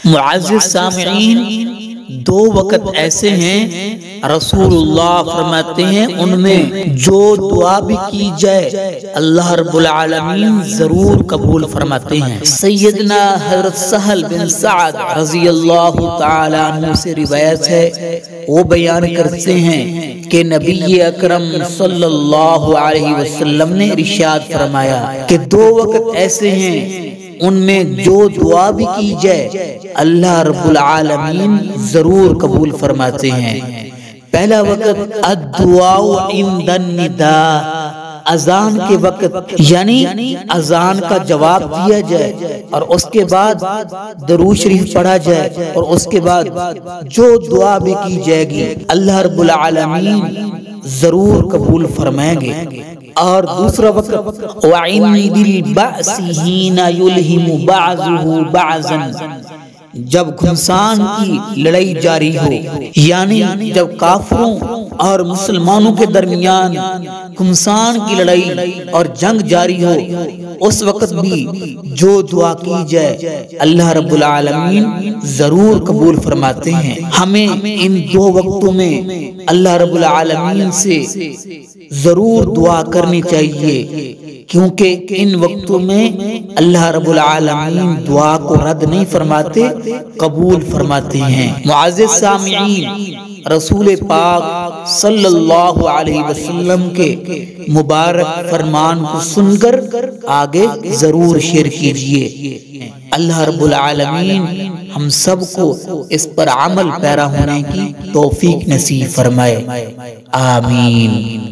معزز سامعین، دو وقت ایسے ہیں رسول اللہ فرماتے ہیں ان میں جو دعا بھی کی جائے اللہ رب العالمین ضرور قبول فرماتے ہیں۔ سیدنا حضرت سہل بن سعد رضی اللہ تعالی عنہ سے روایت ہے، وہ بیان کرتے ہیں کہ نبی اکرم صلی اللہ علیہ وسلم نے ارشاد فرمایا کہ دو وقت ایسے ہیں ان میں جو دعا بھی کی جائے اللہ رب العالمین ضرور قبول فرماتے ہیں۔ پہلا وقت الدعاء عند النداء، اذان کے وقت، یعنی اذان کا جواب دیا جائے اور اس کے بعد درود شریف پڑھا جائے اور اس کے بعد جو دعا بھی کی جائے گی اللہ رب العالمین ضرور قبول فرمائیں گے۔ اور دوسرا وقت وَعِنْدِ الْبَأْسِ حِينَ يُلْهِمُ بَعْضُهُ بَعْضًا، جب گھمسان کی لڑائی جاری ہو، یعنی جب کافروں اور مسلمانوں کے درمیان گھمسان کی لڑائی اور جنگ جاری ہو، اس وقت بھی جو دعا کی جائے اللہ رب العالمین ضرور قبول فرماتے ہیں۔ ہمیں ان دو وقتوں میں اللہ رب العالمین سے ضرور دعا کرنی چاہیے، کیونکہ ان وقتوں میں اللہ رب العالمین دعا کو رد نہیں فرماتے، قبول فرماتے ہیں۔ معزز سامعین، رسول پاک صلی اللہ علیہ وسلم کے مبارک فرمان کو سن کر آگے ضرور شیئر کیجئے۔ اللہ رب العالمین ہم سب کو اس پر عمل پیرا ہونے کی توفیق نصیب فرمائے، آمین۔